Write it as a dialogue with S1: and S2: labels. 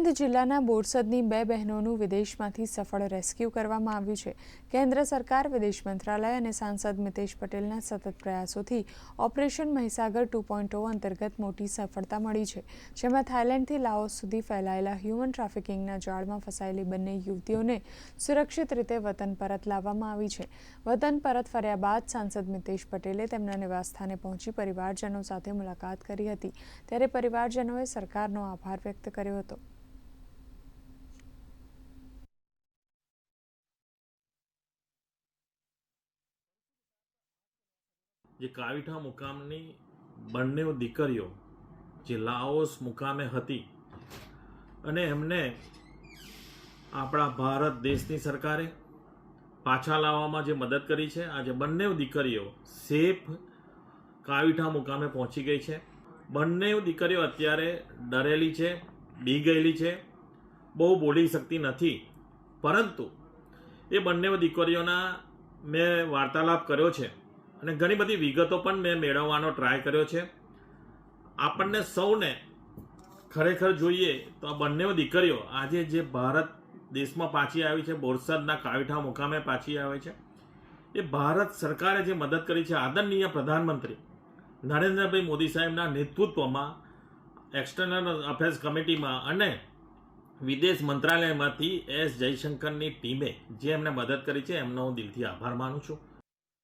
S1: આણંદ જિલ્લાના બોરસદની 2 બહેનોનું વિદેશમાંથી સફળ રેસ્ક્યુ કરવામાં આવ્યું છે। કેન્દ્ર સરકાર, વિદેશ મંત્રાલય અને સાંસદ મિતેશ પટેલના સતત પ્રયાસોથી ઓપરેશન મહીસાગર 2.0 અંતર્ગત મોટી સફળતા મળી છે, જેમાં થાઇલેન્ડથી લાઓસ સુધી ફેલાયેલા હ્યુમન ટ્રાફિકિંગના જાળમાં ફસાયેલી બંને યુવતીઓને સુરક્ષિત રીતે વતન પરત લાવવામાં આવી છે। વતન પરત ફર્યા બાદ સાંસદ મિતેશ પટેલે તેમના નિવાસસ્થાને પહોંચી પરિવારજનો સાથે મુલાકાત કરી હતી, ત્યારે પરિવારજનોએ સરકારનો આભાર વ્યક્ત કર્યો હતો।
S2: જે કાવીઠા મુકામની બંને દીકરીઓ જે લાઓસ મુકામે હતી અને એમને આપણા ભારત દેશની સરકારે પાછા લાવવામાં જે મદદ કરી છે, આજે બંને દીકરીઓ સેફ કાવીઠા મુકામે પહોંચી ગઈ છે। બંને દીકરીઓ અત્યારે ડરેલી છે, બી ગયેલી છે, બહુ બોલી શકતી નથી, પરંતુ એ બંને દીકરીઓના મેં વાર્તાલાપ કર્યો છે અને ઘણી બધી વિગતો પણ મેં મેળવવાનો ટ્રાય કર્યો છે। આપણને સૌને ખરેખર જોઈએ તો આ બંને દીકરીઓ આજે જે ભારત દેશમાં પાછી આવી છે, બોરસદના કાવીઠા મુકામે પાછી આવે છે, એ ભારત સરકારે જે મદદ કરી છે, આદરણીય પ્રધાનમંત્રી નરેન્દ્રભાઈ મોદી સાહેબના નેતૃત્વમાં એક્સટર્નલ અફેર્સ કમિટીમાં અને વિદેશ મંત્રાલયમાંથી એસ જયશંકરની ટીમે જે એમને મદદ કરી છે, એમનો હું દિલથી આભાર માનું છું।